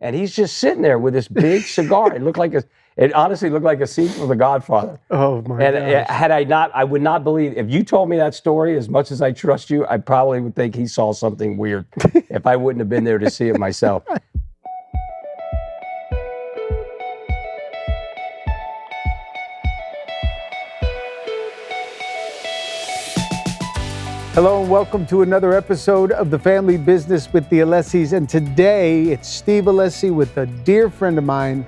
and he's just sitting there with this big cigar. It honestly looked like a scene from The Godfather. Oh my And gosh. I would not believe, if you told me that story, as much as I trust you, I probably would think he saw something weird if I wouldn't have been there to see it myself. Hello and welcome to another episode of The Family Business with the Alessis. And today it's Steve Alessi with a dear friend of mine,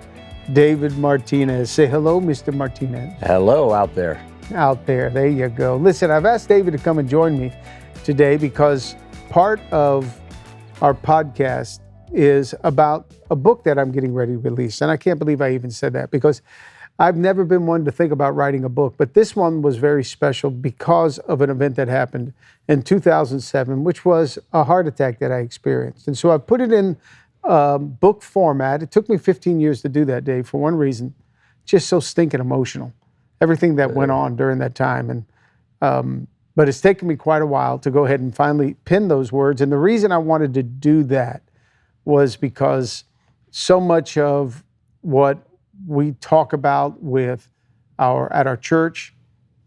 David Martinez. Say hello, Mr. Martinez. Hello out there. Out there, there you go. Listen, I've asked David to come and join me today because part of our podcast is about a book that I'm getting ready to release. And I can't believe I even said that because I've never been one to think about writing a book, but this one was very special because of an event that happened in 2007, which was a heart attack that I experienced. And so I put it in book format. It took me 15 years to do that, Dave, for one reason, just so stinking emotional. Everything that went on during that time. And but it's taken me quite a while to go ahead and finally pen those words. And the reason I wanted to do that was because so much of what we talk about at our church,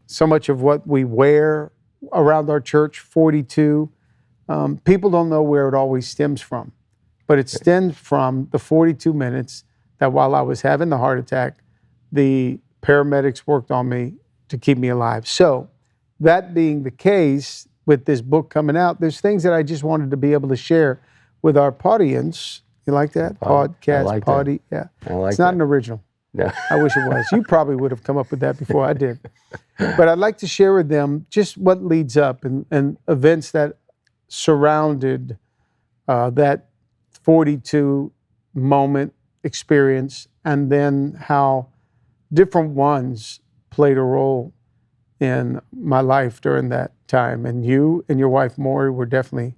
so much of what we wear around our church, 42, people don't know where it always stems from. But it stems from the 42 minutes that while I was having the heart attack, the paramedics worked on me to keep me alive. So that being the case, with this book coming out, there's things that I just wanted to be able to share with our audience. You like that? Podcast, like potty. that. Yeah. I like it's not that. an original. No. I wish it was. You probably would have come up with that before I did. But I'd like to share with them just what leads up and events that surrounded that 42 moment experience, and then how different ones played a role in my life during that time. And you and your wife, Maury, were definitely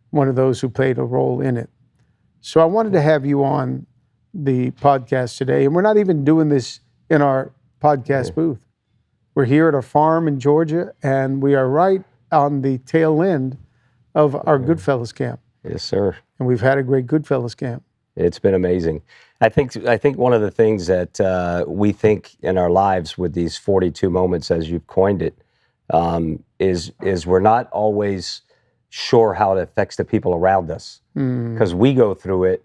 one of those who played a role in it. So I wanted to have you on the podcast today. And we're not even doing this in our podcast booth. We're here at a farm in Georgia, and we are right on the tail end of our Goodfellas camp. Yes, sir. And we've had a great Goodfellas camp. It's been amazing. I think one of the things that we think in our lives with these 42 moments, as you've coined it, is we're not always sure how it affects the people around us, because we go through it,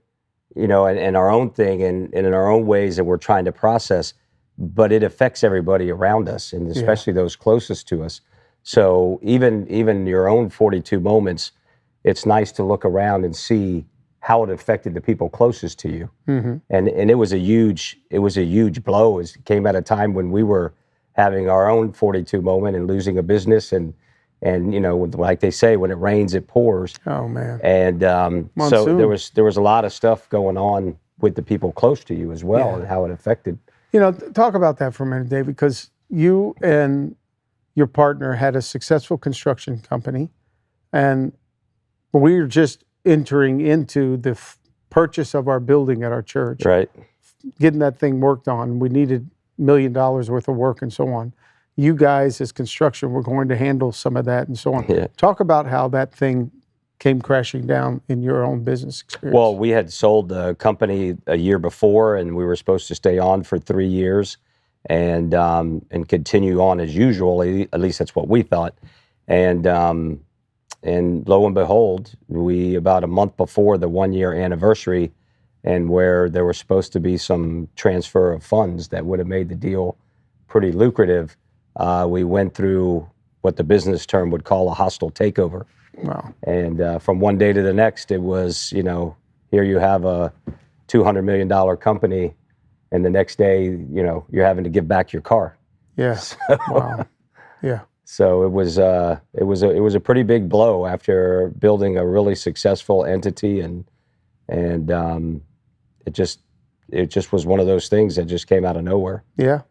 in our own thing and in our own ways that we're trying to process, but it affects everybody around us, and especially those closest to us. So even your own 42 moments, it's nice to look around and see how it affected the people closest to you. Mm-hmm. And it was a huge blow. It came at a time when we were having our own 42 moment and losing a business, and like they say, when it rains, it pours. Oh man! And so there was a lot of stuff going on with the people close to you as well, and how it affected. Talk about that for a minute, Dave, because you and your partner had a successful construction company, and we were just entering into the purchase of our building at our church. Right. Getting that thing worked on. We needed $1 million worth of work and so on. You guys, as construction, were going to handle some of that and so on. Yeah. Talk about how that thing came crashing down in your own business experience. Well, we had sold the company a year before, and we were supposed to stay on for 3 years and continue on as usual. At least that's what we thought. And lo and behold, we, about a month before the 1-year anniversary, and where there was supposed to be some transfer of funds that would have made the deal pretty lucrative, we went through what the business term would call a hostile takeover. Wow. And from one day to the next, it was, here you have a $200 million company, and the next day, you're having to give back your car. Yes. So, wow. Yeah. So it was a pretty big blow after building a really successful entity, and it just was one of those things that just came out of nowhere. Yeah.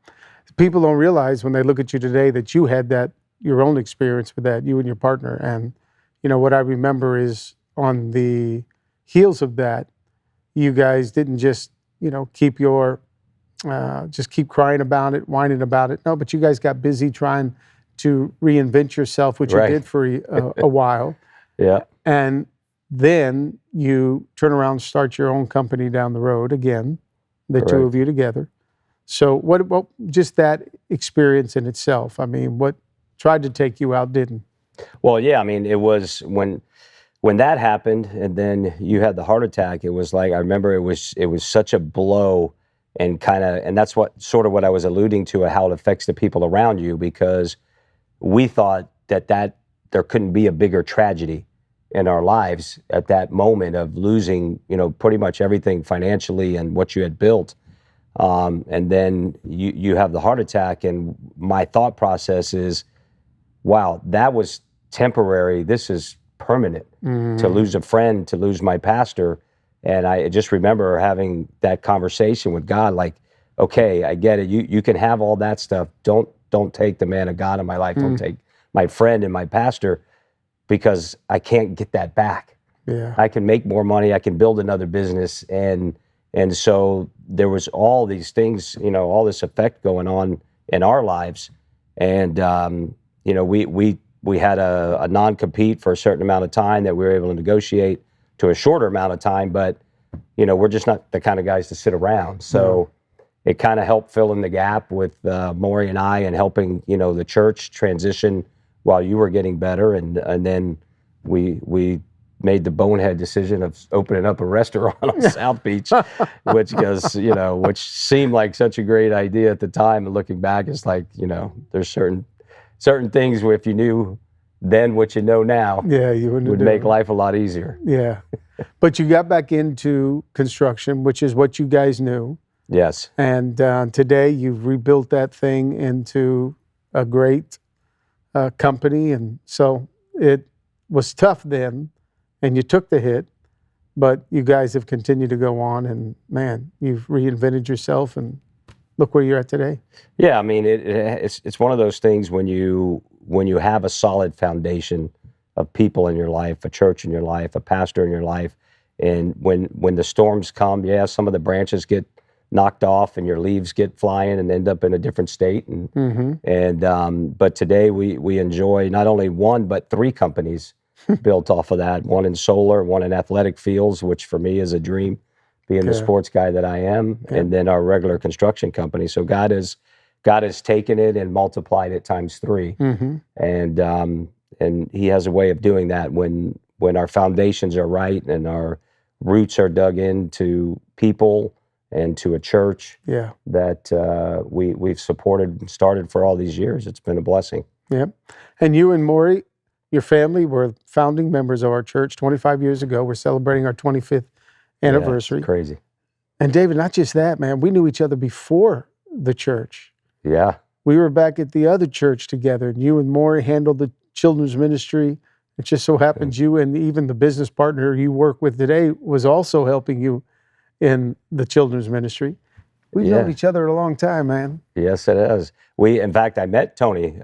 People don't realize when they look at you today that you had your own experience with that, you and your partner. And what I remember is on the heels of that, you guys didn't just keep keep crying about it, whining about it. No, but you guys got busy trying to reinvent yourself, which you did for a while. Yeah. And then you turn around and start your own company down the road again, the two Correct. of you together. So what just that experience in itself? I mean, what tried to take you out didn't? Well, yeah, I mean, it was when that happened, and then you had the heart attack. It was like, I remember it was such a blow, and that's what sort of what I was alluding to, how it affects the people around you, because we thought that there couldn't be a bigger tragedy in our lives at that moment of losing, pretty much everything financially and what you had built. And then you have the heart attack, and my thought process is, wow, that was temporary. This is permanent. To lose a friend, to lose my pastor. And I just remember having that conversation with God, like, okay, I get it. You can have all that stuff. Don't take the man of God in my life. Don't take my friend and my pastor, because I can't get that back. Yeah. I can make more money. I can build another business. And so there was all these things, all this effect going on in our lives. And, we had a non-compete for a certain amount of time that we were able to negotiate to a shorter amount of time, but, we're just not the kind of guys to sit around. So it kind of helped fill in the gap with Maury and I, and helping, the church transition while you were getting better. And then we made the bonehead decision of opening up a restaurant on South Beach, which seemed like such a great idea at the time. And looking back, it's like, there's certain things where if you knew then what you know now, you would make life a lot easier. Yeah. But you got back into construction, which is what you guys knew. Yes. And today you've rebuilt that thing into a great company. And so it was tough then, and you took the hit, but you guys have continued to go on, and man, you've reinvented yourself, and look where you're at today. Yeah, I mean, it's one of those things when you have a solid foundation of people in your life, a church in your life, a pastor in your life, and when the storms come, some of the branches get knocked off and your leaves get flying and end up in a different state. But today we enjoy not only one but three companies built off of that. One in solar, one in athletic fields, which for me is a dream, being the sports guy that I am, and then our regular construction company. So God has taken it and multiplied it times three, and He has a way of doing that when our foundations are right and our roots are dug into people and to a church that we've supported and started for all these years. It's been a blessing. Yeah, and you and Maury, your family, were founding members of our church 25 years ago. We're celebrating our 25th anniversary. Yeah, crazy. And David, not just that, man, we knew each other before the church. Yeah. We were back at the other church together, and you and Maury handled the children's ministry. It just so happens you and even the business partner you work with today was also helping you in the children's ministry. We've known each other a long time, man. Yes, it is. In fact, I met Tony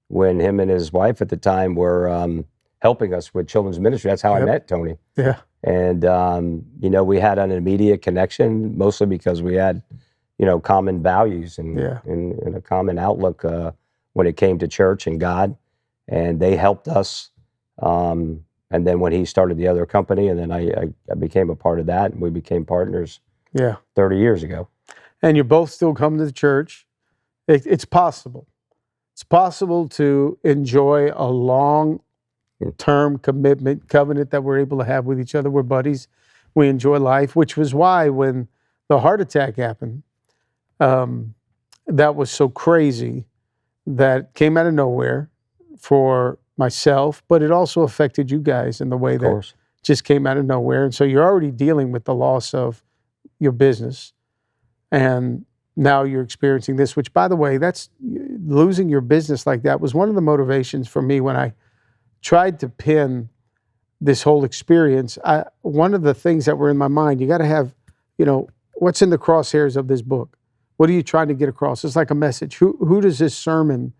when him and his wife at the time were helping us with children's ministry. That's how I met Tony. Yeah. And, we had an immediate connection, mostly because we had, common values and a common outlook when it came to church and God. And they helped us. And then when he started the other company, and then I became a part of that, and we became partners 30 years ago. And you both still come to the church. It's possible. It's possible to enjoy a long-term commitment, covenant that we're able to have with each other. We're buddies. We enjoy life, which was why when the heart attack happened, that was so crazy, that came out of nowhere for myself, but it also affected you guys in the way that just came out of nowhere. And so you're already dealing with the loss of your business, and now you're experiencing this, which, by the way, that's losing your business like that was one of the motivations for me when I tried to pin this whole experience. One of the things that were in my mind, you got to have, what's in the crosshairs of this book? What are you trying to get across? It's like a message. Who does this sermon,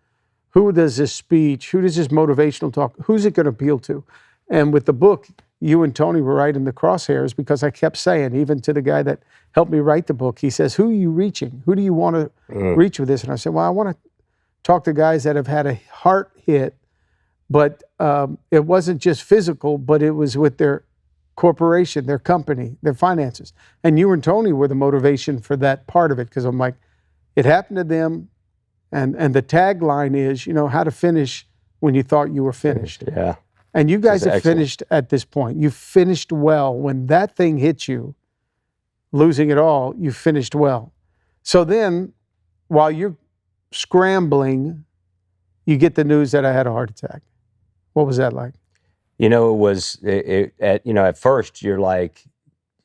who does this speech, who does this motivational talk, who's it going to appeal to? And with the book, you and Tony were right in the crosshairs, because I kept saying, even to the guy that helped me write the book, he says, who are you reaching? Who do you want to reach with this? And I said, well, I want to talk to guys that have had a heart hit But it wasn't just physical, but it was with their corporation, their company, their finances. And you and Tony were the motivation for that part of it, because I'm like, it happened to them, and the tagline is, how to finish when you thought you were finished. Yeah. And you guys have excellent. finished at this point. You finished well. When that thing hit you, losing it all, you finished well. So then, while you're scrambling, you get the news that I had a heart attack. What was that like? It was, at first you're like,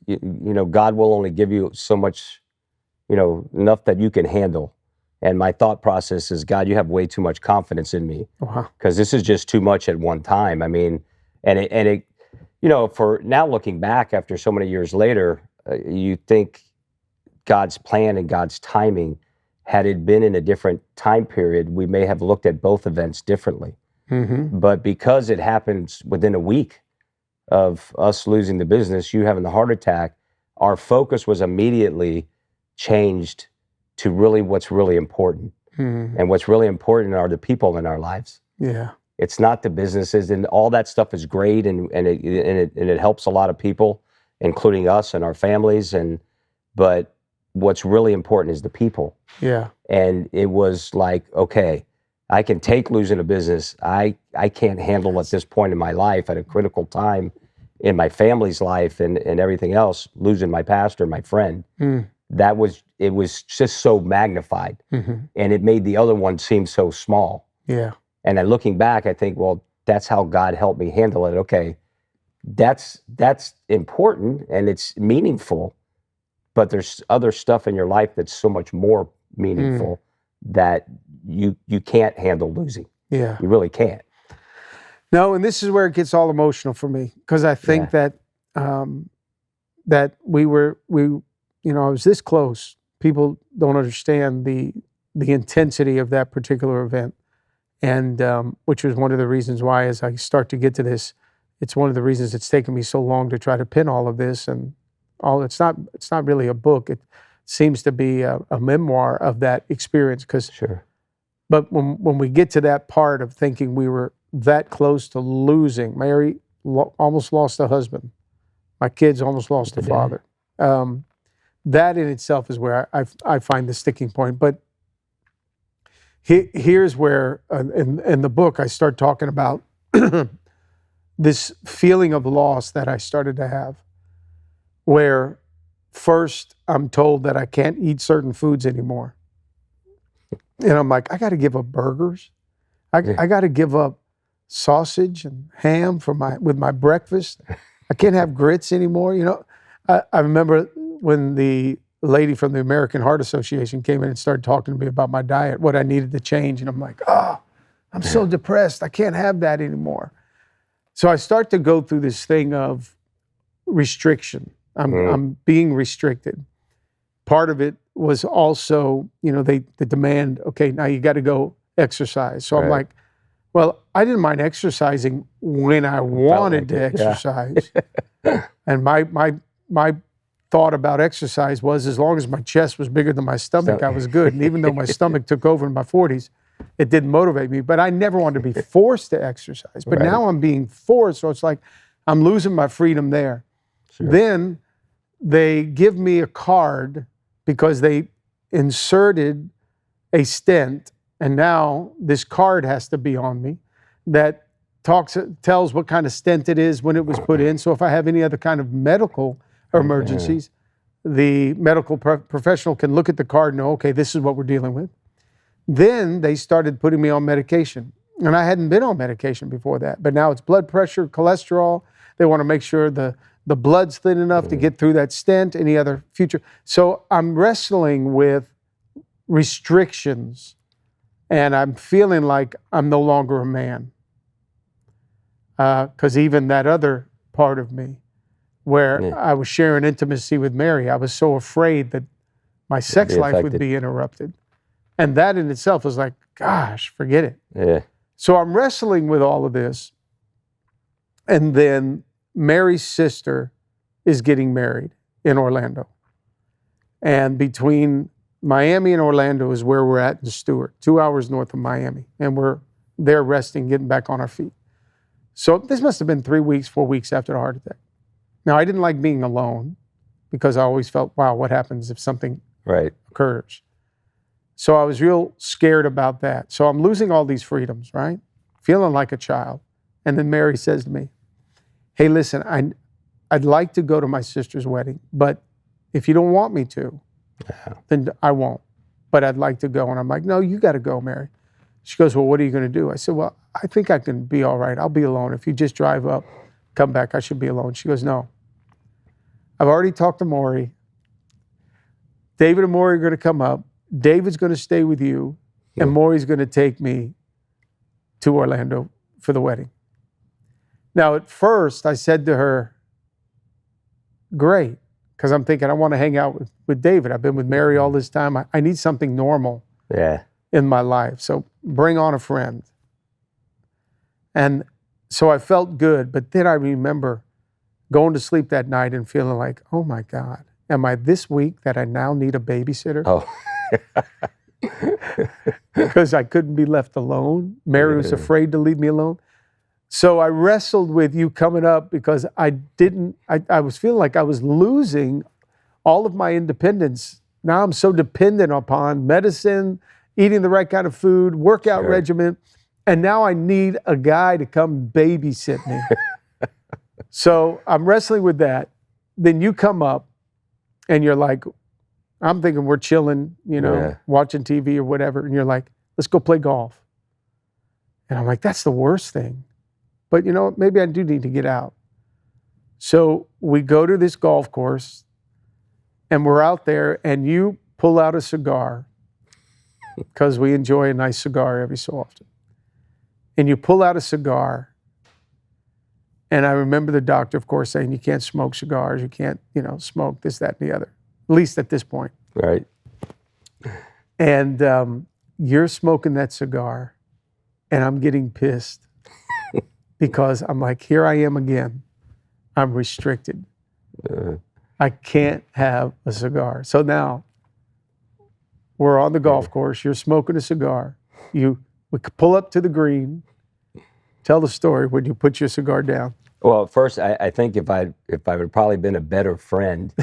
God will only give you so much, enough that you can handle. And my thought process is, God, you have way too much confidence in me, because this is just too much at one time. I mean, and it, for now looking back after so many years later, you think God's plan and God's timing, had it been in a different time period, we may have looked at both events differently. Mm-hmm. But because it happens within a week of us losing the business, you having the heart attack, our focus was immediately changed to really what's really important. Mm-hmm. And what's really important are the people in our lives. Yeah. It's not the businesses, and all that stuff is great, and it helps a lot of people, including us and our families, but what's really important is the people. Yeah. And it was like, okay, I can take losing a business. I can't handle at this point in my life, at a critical time in my family's life and everything else, losing my pastor, my friend. Mm. It was just so magnified. Mm-hmm. And it made the other one seem so small. Yeah. And then looking back, I think, well, that's how God helped me handle it. Okay, that's important and it's meaningful, but there's other stuff in your life that's so much more meaningful that you can't handle losing. Yeah. You really can't. No, and this is where it gets all emotional for me, because I think that that we I was this close. People don't understand the intensity of that particular event, and which was one of the reasons why, as I start to get to this, it's one of the reasons it's taken me so long to try to pin all of this and all. It's not really a book. It seems to be a memoir of that experience. Sure. But when we get to that part of thinking we were that close to losing, Mary almost lost a husband. My kids almost lost a father. That in itself is where I find the sticking point. But here's where, in the book, I start talking about this feeling of loss that I started to have, where first I'm told that I can't eat certain foods anymore. And I'm like, I got to give up burgers. I got to give up sausage and ham with my breakfast. I can't have grits anymore. I remember when the lady from the American Heart Association came in and started talking to me about my diet, what I needed to change. And I'm like, I'm so depressed. I can't have that anymore. So I start to go through this thing of restriction. I'm being restricted. Part of it was also, they demand, okay, now you got to go exercise. So I'm like, well, I didn't mind exercising when I wanted to exercise. And my thought about exercise was, as long as my chest was bigger than my stomach, I was good. And even though my stomach took over in my 40s, it didn't motivate me. But I never wanted to be forced to exercise. But now I'm being forced, so it's like I'm losing my freedom there. Sure. Then they give me a card because they inserted a stent, and now this card has to be on me that tells what kind of stent it is, when it was put in. So if I have any other kind of medical emergencies, the medical professional can look at the card and know, okay, this is what we're dealing with. Then they started putting me on medication. And I hadn't been on medication before that, but now it's blood pressure, cholesterol. They want to make sure the blood's thin enough to get through that stent, any other future. So I'm wrestling with restrictions, and I'm feeling like I'm no longer a man. Because even that other part of me, where I was sharing intimacy with Mary, I was so afraid that my sex life would be interrupted. And that in itself was like, gosh, forget it. Yeah. So I'm wrestling with all of this. And then Mary's sister is getting married in Orlando. And between Miami and Orlando is where we're at in Stewart, 2 hours north of Miami. And we're there resting, getting back on our feet. So this must have been 3 weeks, 4 weeks after the heart attack. Now, I didn't like being alone because I always felt, wow, what happens if something occurs? So I was real scared about that. So I'm losing all these freedoms, right? Feeling like a child. And then Mary says to me, hey, listen, I'd like to go to my sister's wedding, but if you don't want me to, then I won't. But I'd like to go. And I'm like, no, you got to go, Mary. She goes, well, what are you going to do? I said, well, I think I can be all right. I'll be alone. If you just drive up, come back, I should be alone. She goes, no. I've already talked to Maury. David and Maury are going to come up. David's going to stay with you, and Maury's going to take me to Orlando for the wedding. Now, at first, I said to her, great, because I'm thinking I want to hang out with David. I've been with Mary all this time. I need something normal in my life. So bring on a friend. And so I felt good, but then I remember going to sleep that night and feeling like, oh my God, am I this weak that I now need a babysitter? Oh. Because I couldn't be left alone. Mary was afraid to leave me alone. So I wrestled with you coming up because I was feeling like I was losing all of my independence. Now I'm so dependent upon medicine, eating the right kind of food, workout regimen, and now I need a guy to come babysit me. So I'm wrestling with that. Then you come up and you're like, I'm thinking we're chilling, watching TV or whatever. And you're like, let's go play golf. And I'm like, that's the worst thing. But maybe I do need to get out. So we go to this golf course and we're out there and you pull out a cigar because we enjoy a nice cigar every so often. And you pull out a cigar. And I remember the doctor, of course, saying you can't smoke cigars. You can't, smoke this, that, and the other. At least at this point. Right. And you're smoking that cigar, and I'm getting pissed because I'm like, here I am again. I'm restricted. I can't have a cigar. So now we're on the golf course. You're smoking a cigar. We pull up to the green. Tell the story when you put your cigar down. Well, first, I think if I would probably been a better friend,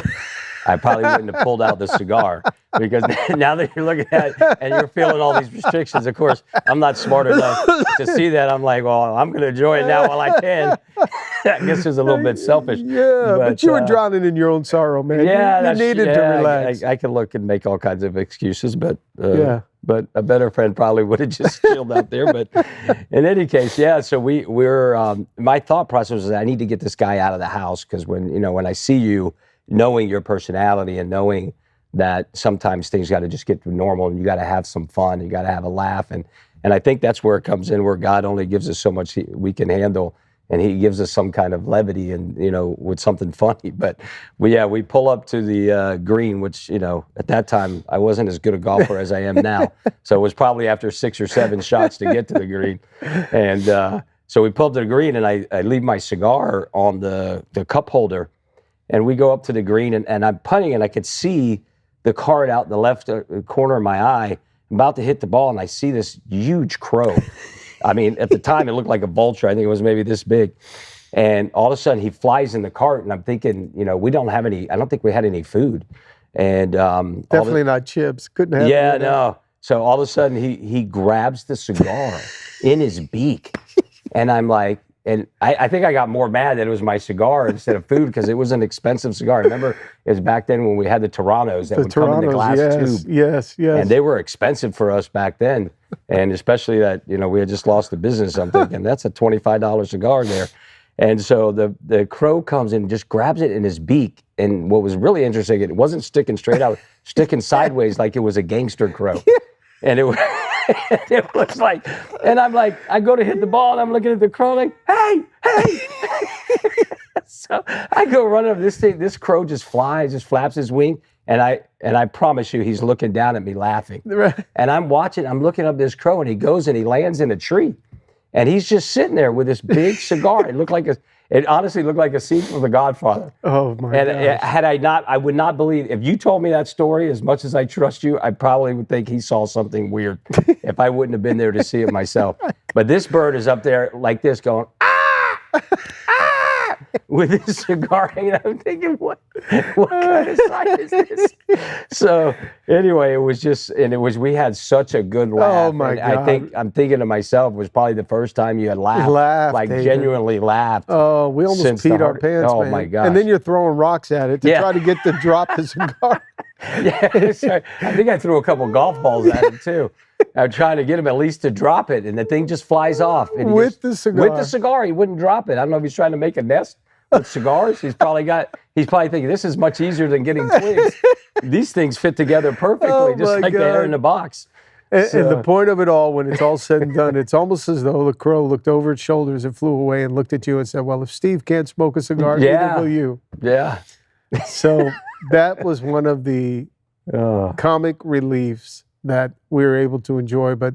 I probably wouldn't have pulled out the cigar, because now that you're looking at it and you're feeling all these restrictions, of course, I'm not smart enough to see that. I'm like, well, I'm going to enjoy it now while I can. I guess it's a little bit selfish. Yeah, but you were drowning in your own sorrow, man. Yeah, you needed to relax. I can look and make all kinds of excuses, but a better friend probably would have just chilled out there. But in any case, so we're my thought process was I need to get this guy out of the house, because when I see you, knowing your personality and knowing that sometimes things got to just get normal and you got to have some fun, you got to have a laugh, and I think that's where it comes in, where God only gives us so much we can handle, and He gives us some kind of levity and with something funny. But we pull up to the green, which at that time I wasn't as good a golfer as I am now, so it was probably after 6 or 7 shots to get to the green, and so we pull up to the green, and I leave my cigar on the cup holder. And we go up to the green, and I'm putting, and I could see the card out in the left corner of my eye. I'm about to hit the ball, and I see this huge crow. I mean, at the time, it looked like a vulture. I think it was maybe this big. And all of a sudden, he flies in the cart, and I'm thinking, we don't have any, I don't think we had any food. And definitely not chips. Couldn't have. Yeah, no. So all of a sudden, he grabs the cigar in his beak. And I'm like, and I think I got more mad that it was my cigar instead of food, because it was an expensive cigar. I remember it was back then when we had the Torontos that would come in the glass tube. Yes. And they were expensive for us back then. And especially that, we had just lost the business. I'm thinking, that's a $25 cigar there. And so the crow comes in and just grabs it in his beak. And what was really interesting, it wasn't sticking straight out, sticking sideways like it was a gangster crow. And it was... it was like, and I'm like, I go to hit the ball, and I'm looking at the crow, like, hey. So I go running up this thing. This crow just flies, just flaps his wing, and I promise you, he's looking down at me laughing. Right. And I'm watching. I'm looking up this crow, and he goes and he lands in a tree, and he's just sitting there with this big cigar. It honestly looked like a scene from The Godfather. Oh my God! And had I not, I would not believe, if you told me that story, as much as I trust you, I probably would think he saw something weird if I wouldn't have been there to see it myself. But this bird is up there like this going, ah! with his cigar hanging out. I'm thinking, what kind of sight is this? So anyway, we had such a good laugh. Oh my and God. I'm thinking to myself, it was probably the first time you had Laughed, like David. genuinely laughed. Oh, we almost since the peed our heart- pants, oh man. my gosh. And then you're throwing rocks at it to Yeah. try to get to drop the cigar. Yeah, so I think I threw a couple golf balls at him too. I'm trying to get him at least to drop it, and the thing just flies off. And With the cigar. With the cigar, he wouldn't drop it. I don't know if he's trying to make a nest with cigars. He's probably thinking this is much easier than getting twigs. These things fit together perfectly, Oh just my like the hair God. in the box. And So- the point of it all, when it's all said and done, it's almost as though the crow looked over its shoulders and flew away and looked at you and said, well, if Steve can't smoke a cigar, Yeah. neither will you. Yeah. So that was one of the comic reliefs that we were able to enjoy, but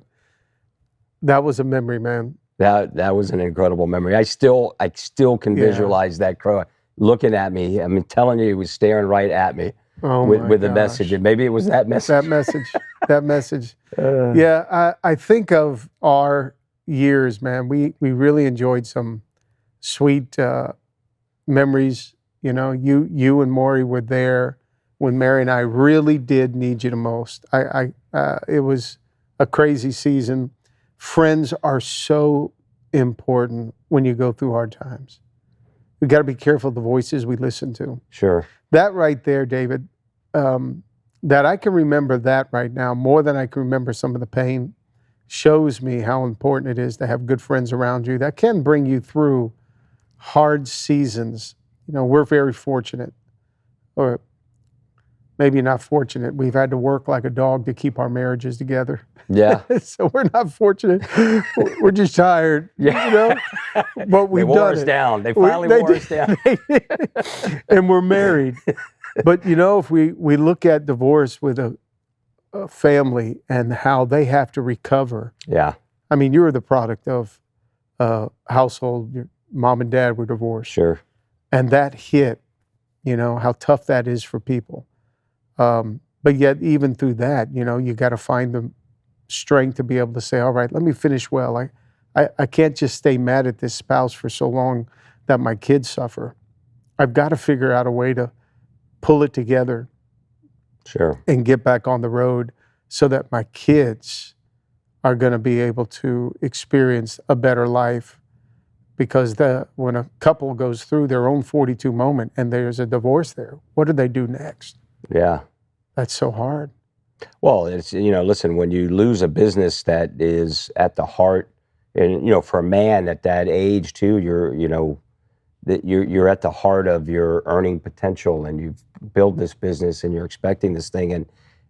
that was a memory, man. That was an incredible memory. I still can Yeah. visualize that crow looking at me. I mean, telling you, he was staring right at me Oh with the gosh. message, and maybe it was that message. That message. Yeah, I think of our years, man. We really enjoyed some sweet memories. You know, you and Maury were there when Mary and I really did need you the most. It was a crazy season. Friends are so important when you go through hard times. We got to be careful of the voices we listen to. Sure. That right there, David, that I can remember that right now more than I can remember some of the pain, shows me how important it is to have good friends around you that can bring you through hard seasons. You know, we're very fortunate, or maybe not fortunate. We've had to work like a dog to keep our marriages together. Yeah. So we're not fortunate. We're just tired. Yeah. You know? But we've They wore done us it. down. They finally wore us down. And we're married. But you know, if we look at divorce with a family and how they have to recover. Yeah. I mean, you're the product of a household. Your mom and dad were divorced. Sure. And that hit, you know, how tough that is for people. But yet, even through that, you know, you got to find the strength to be able to say, all right, let me finish well. I can't just stay mad at this spouse for so long that my kids suffer. I've got to figure out a way to pull it together Sure. and get back on the road so that my kids are going to be able to experience a better life. Because when a couple goes through their own 42 moment and there's a divorce there, what do they do next? Yeah. That's so hard. Well, it's, you know, listen, when you lose a business that is at the heart, and, you know, for a man at that age too, you're at the heart of your earning potential, and you've built this business and you're expecting this thing.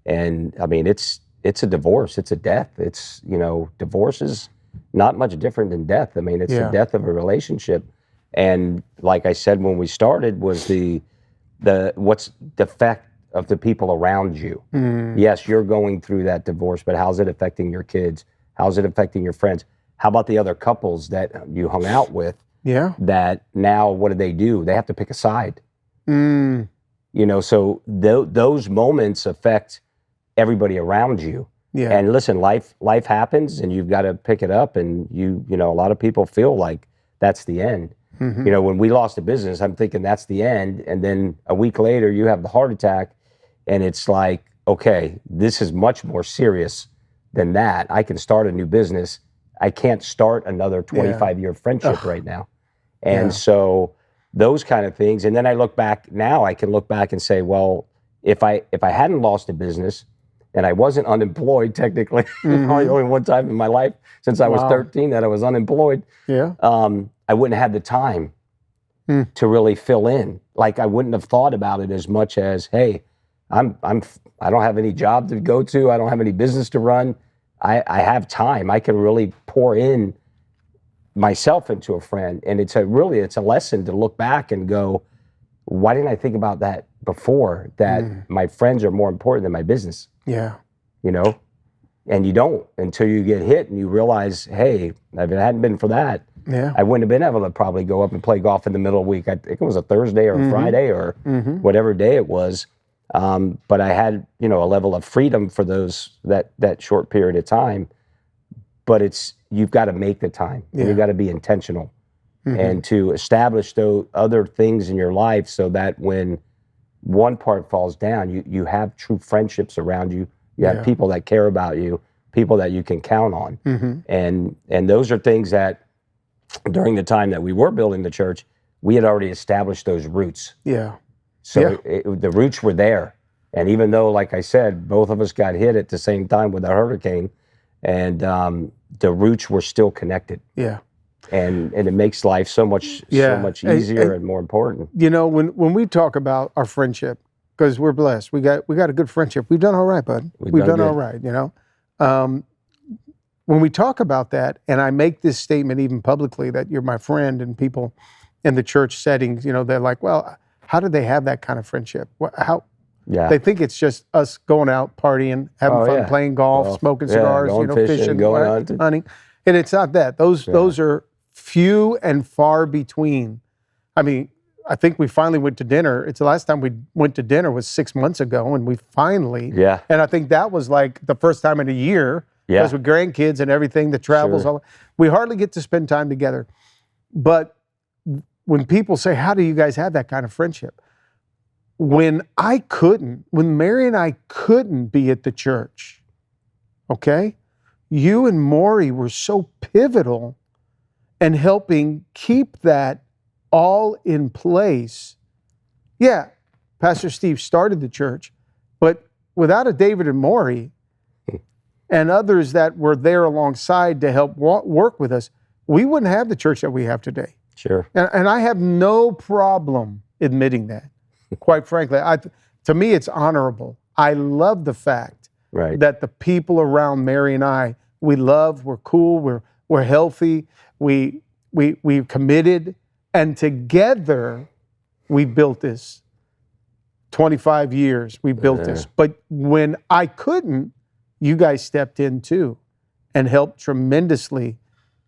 And I mean, it's a divorce. It's a death. It's, you know, divorce is not much different than death. I mean, it's the death of a relationship. And like I said, when we started, was what's the effect of the people around you. Yes, you're going through that divorce, but how's it affecting your kids? How's it affecting your friends? How about the other couples that you hung out with? Yeah. That now, what do? They have to pick a side. You know, so those moments affect everybody around you. Yeah. And listen, life happens, and you've got to pick it up. And you know, a lot of people feel like that's the end. Mm-hmm. You know, when we lost a business, I'm thinking that's the end. And then a week later, you have the heart attack, and it's like, okay, this is much more serious than that. I can start a new business. I can't start another 25-year friendship right now. And so those kind of things. And then I look back now, I can look back and say, well, if I hadn't lost a business and I wasn't unemployed, technically, probably only one time in my life since I was 13 that I was unemployed, I wouldn't have had the time to really fill in. Like, I wouldn't have thought about it as much as, hey, I don't have any job to go to. I don't have any business to run. I have time. I can really pour in myself into a friend. And it's a lesson to look back and go, why didn't I think about that before? That my friends are more important than my business. Yeah. You know? And you don't until you get hit and you realize, hey, if it hadn't been for that, I wouldn't have been able to probably go up and play golf in the middle of the week. I think it was a Thursday or a Friday or whatever day it was. But I had, you know, a level of freedom for that short period of time. But you've got to make the time. And you've got to be intentional. and to establish those other things in your life so that when one part falls down, you have true friendships around you. You have people that care about you, people that you can count on. And those are things that during the time that we were building the church, we had already established those roots. Yeah. So the roots were there. And even though, like I said, both of us got hit at the same time with a hurricane, and the roots were still connected. Yeah. And it makes life so much easier and more important. You know, when we talk about our friendship, because we're blessed, we got a good friendship. We've done all right, bud. We've done all right, you know. When we talk about that, and I make this statement even publicly that you're my friend, and people in the church settings, you know, they're like, well, how do they have that kind of friendship? How? Yeah. They think it's just us going out, partying, having fun, playing golf, smoking cigars, you know, fishing, going hunting. And it's not that. Those are few and far between. I mean, I think we finally went to dinner. It's the last time we went to dinner was 6 months ago, and we finally. Yeah. And I think that was like the first time in a year. Yeah. Because with grandkids and everything, the travels, we hardly get to spend time together. But when people say, how do you guys have that kind of friendship? When Mary and I couldn't be at the church, okay, you and Maury were so pivotal in helping keep that all in place. Yeah, Pastor Steve started the church, but without a David and Maury and others that were there alongside to help work with us, we wouldn't have the church that we have today. Sure. And I have no problem admitting that. Quite frankly, to me, it's honorable. I love the fact that the people around Mary and I, we love, we're cool, we're healthy, we're committed, and together we built this. 25 years we built this. But when I couldn't, you guys stepped in too and helped tremendously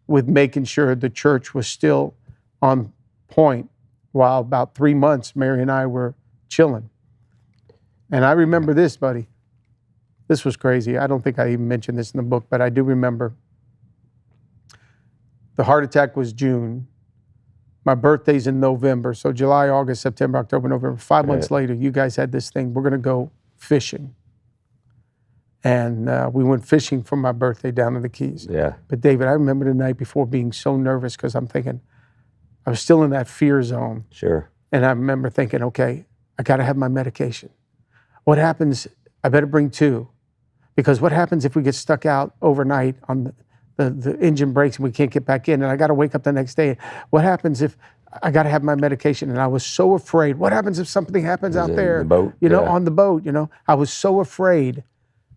with making sure the church was still on point. While about 3 months, Mary and I were chilling. And I remember this, buddy. This was crazy. I don't think I even mentioned this in the book, but I do remember. The heart attack was June. My birthday's in November. So July, August, September, October, November. 5 months later, you guys had this thing. We're going to go fishing. And we went fishing for my birthday down in the Keys. Yeah. But David, I remember the night before being so nervous because I'm thinking, I was still in that fear zone. Sure. And I remember thinking, okay, I got to have my medication. What happens? I better bring 2. Because what happens if we get stuck out overnight on the engine breaks and we can't get back in and I got to wake up the next day? What happens if I got to have my medication? And I was so afraid. What happens if something happens out there? The boat? You know, on the boat, you know. I was so afraid.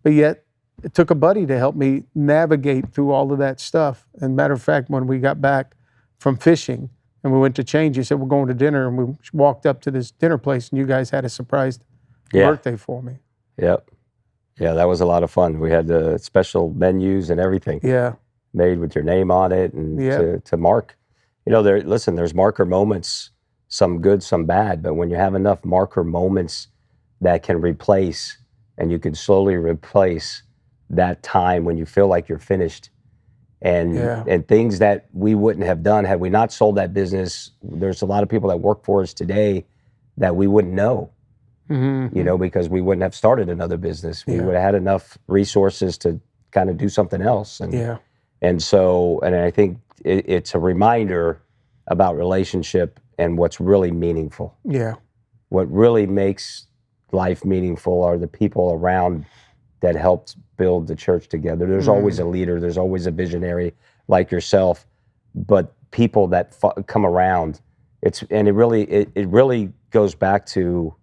But yet, it took a buddy to help me navigate through all of that stuff. And matter of fact, when we got back from fishing, and we went to change. He said, we're going to dinner. And we walked up to this dinner place, and you guys had a surprise birthday for me. Yep. Yeah, that was a lot of fun. We had the special menus and everything. Yeah. Made with your name on it and to mark. You know, there's marker moments, some good, some bad. But when you have enough marker moments that can replace, and you can slowly replace that time when you feel like you're finished, and things that we wouldn't have done had we not sold that business. There's a lot of people that work for us today that we wouldn't know, you know, because we wouldn't have started another business. We would have had enough resources to kind of do something else. And so I think it's a reminder about relationship and what's really meaningful. Yeah. What really makes life meaningful are the people around that helped build the church together. There's always a leader, there's always a visionary like yourself, but people that come around, it really goes back to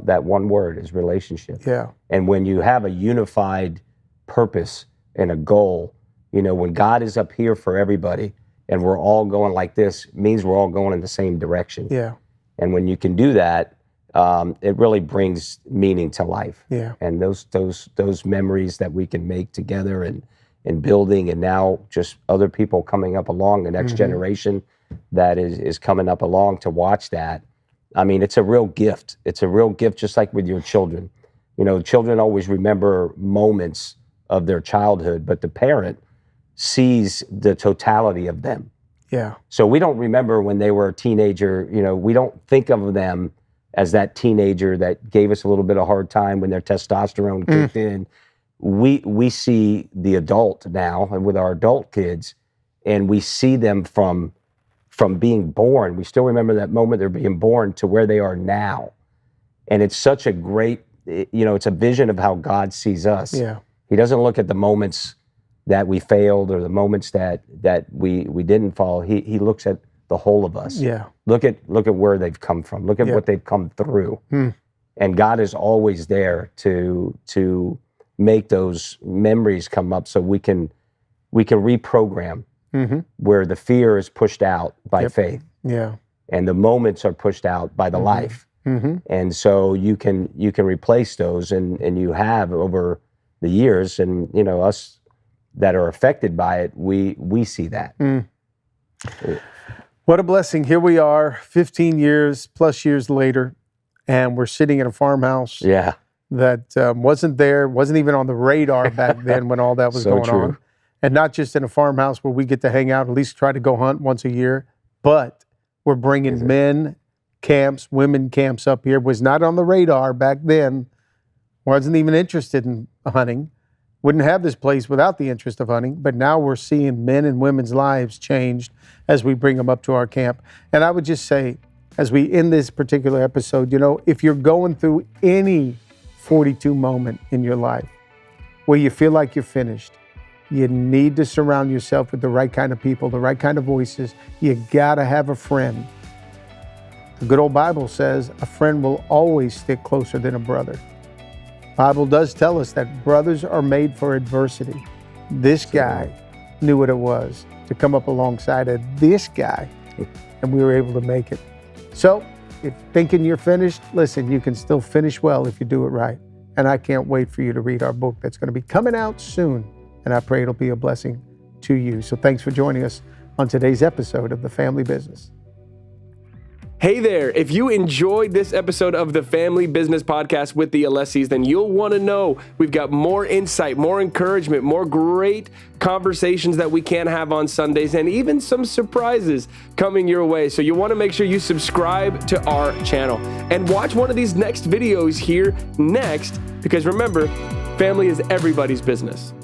that one word is relationship. Yeah. And when you have a unified purpose and a goal, you know, when God is up here for everybody and we're all going like this, it means we're all going in the same direction. Yeah. And when you can do that, it really brings meaning to life. Yeah. And those memories that we can make together and building, and now just other people coming up along, the next generation that is coming up along to watch that. I mean, it's a real gift. It's a real gift, just like with your children. You know, children always remember moments of their childhood, but the parent sees the totality of them. Yeah. So we don't remember when they were a teenager. We don't think of them as that teenager that gave us a little bit of hard time when their testosterone kicked in. We see the adult now, and with our adult kids, and we see them from being born. We still remember that moment they're being born to where they are now. And it's such a great, it's a vision of how God sees us. Yeah. He doesn't look at the moments that we failed or the moments that we didn't fall. He looks at the whole of us. Yeah. Look at where they've come from. Look at what they've come through. And God is always there to make those memories come up so we can reprogram where the fear is pushed out by faith. Yeah. And the moments are pushed out by the life. And so you can replace those, and you have over the years, and us that are affected by it, we see that. What a blessing. Here we are 15 years plus years later, and we're sitting in a farmhouse that wasn't even on the radar back then when all that was So going true. on. And not just in a farmhouse where we get to hang out, at least try to go hunt once a year, but we're bringing men camps, women camps up here. Was not on the radar back then. Wasn't even interested in hunting. Wouldn't have this place without the interest of hunting. But now we're seeing men and women's lives changed as we bring them up to our camp. And I would just say, as we end this particular episode, if you're going through any 42 moment in your life where you feel like you're finished, you need to surround yourself with the right kind of people, the right kind of voices. You gotta have a friend. The good old Bible says a friend will always stick closer than a brother. Bible does tell us that brothers are made for adversity. This guy knew what it was to come up alongside of this guy, and we were able to make it. So if thinking you're finished, listen, you can still finish well if you do it right. And I can't wait for you to read our book that's going to be coming out soon. And I pray it'll be a blessing to you. So thanks for joining us on today's episode of The Family Business. Hey there, if you enjoyed this episode of the Family Business Podcast with the Alessis, then you'll want to know we've got more insight, more encouragement, more great conversations that we can have on Sundays, and even some surprises coming your way. So you want to make sure you subscribe to our channel and watch one of these next videos here next, because remember, family is everybody's business.